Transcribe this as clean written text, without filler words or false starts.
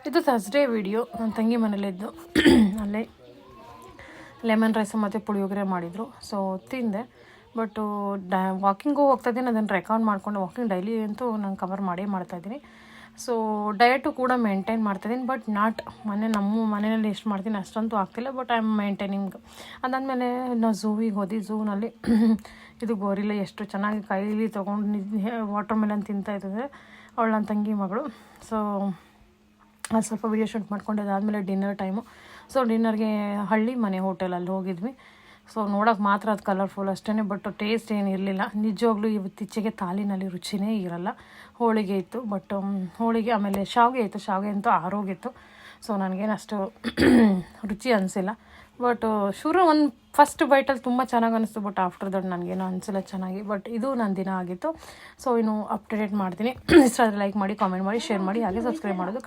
ಇದು Thursday video. ನನ್ನ ತಂಗಿ ಮನೇಲಿದ್ದು ಅಲ್ಲೇ ಲೆಮನ್ ರೈಸ್ ಮತ್ತು ಪುಳಿಯೋಗರೆ ಮಾಡಿದರು. ಸೊ ತಿಂದೆ. ಬಟ್ಟು ವಾಕಿಂಗು ಹೋಗ್ತಾಯಿದ್ದೀನಿ, ಅದನ್ನು ರೆಕಾರ್ಡ್ ಮಾಡಿಕೊಂಡು ವಾಕಿಂಗ್ ಡೈಲಿ ಅಂತೂ ನಾನು ಕವರ್ ಮಾಡ್ತಾಯಿದ್ದೀನಿ. ಸೊ ಡಯಟು ಕೂಡ ಮೇಂಟೈನ್ ಮಾಡ್ತಾಯಿದ್ದೀನಿ, ಬಟ್ ನಮ್ಮ ಮನೆಯಲ್ಲಿ ಎಷ್ಟು ಮಾಡ್ತೀನಿ ಅಷ್ಟಂತೂ ಆಗ್ತಿಲ್ಲ, ಬಟ್ ಐ ಆಮ್ ಮೇಂಟೈನಿಂಗ್. ಅದಾದಮೇಲೆ ನಾವು ಝೂವಿಗೆ ಹೋದ್ವಿ. ಝೂನಲ್ಲಿ ಇದು ಗೋರಿಲ್ಲ ಎಷ್ಟು ಚೆನ್ನಾಗಿ ಕೈಲಿ ತೊಗೊಂಡು ವಾಟರ್ ಮೆಲನ್ ತಿಂತಾಯಿದ್ದಾರೆ, ಅವಳು ನನ್ನ ತಂಗಿ ಮಗಳು. ಸೊ ಅದು ಸ್ವಲ್ಪ ವೀಡಿಯೋ ಶೂಟ್ ಮಾಡ್ಕೊಂಡು ಅದಾದಮೇಲೆ ಡಿನ್ನರ್ ಟೈಮು. ಸೊ ಡಿನ್ನರ್ಗೆ ಹಳ್ಳಿ ಮನೆ ಹೋಟೆಲಲ್ಲಿ ಹೋಗಿದ್ವಿ. ಸೊ ನೋಡೋಕೆ ಮಾತ್ರ ಅದು ಕಲರ್ಫುಲ್ ಅಷ್ಟೇ, ಬಟ್ ಟೇಸ್ಟ್ ಏನು ಇರಲಿಲ್ಲ. ನಿಜವಾಗ್ಲೂ ಇವತ್ತೀಚೆಗೆ ತಾಲಿನಲ್ಲಿ ರುಚಿನೇ ಇರಲ್ಲ. ಹೋಳಿಗೆ ಇತ್ತು, ಬಟ್ ಹೋಳಿಗೆ ಆಮೇಲೆ ಶಾವಿಗೆ ಇತ್ತು. ಶಾವಿಗೆ ಅಂತೂ ಆರೋಗಿತ್ತು. ಸೊ ನನಗೇನು ಅಷ್ಟು ರುಚಿ ಅನಿಸಿಲ್ಲ. ಬಟ್ ಒಂದು ಫಸ್ಟ್ ಬೈಟಲ್ಲಿ ತುಂಬ ಚೆನ್ನಾಗಿ ಅನ್ನಿಸ್ತು, ಬಟ್ ಆಫ್ಟರ್ ದಟ್ ನನಗೇನು ಅನಿಸಿಲ್ಲ ಚೆನ್ನಾಗಿ. ಬಟ್ ಇದು ನನ್ನ ದಿನ ಆಗಿತ್ತು. ಸೊ ಇನ್ನು ಅಪ್ಡೇಟ್ ಮಾಡ್ತೀನಿ. ಇಷ್ಟ ಆದರೆ ಲೈಕ್ ಮಾಡಿ, ಕಾಮೆಂಟ್ ಮಾಡಿ, ಶೇರ್ ಮಾಡಿ, ಹಾಗೆ ಸಬ್ಸ್ಕ್ರೈಬ್ ಮಾಡೋದು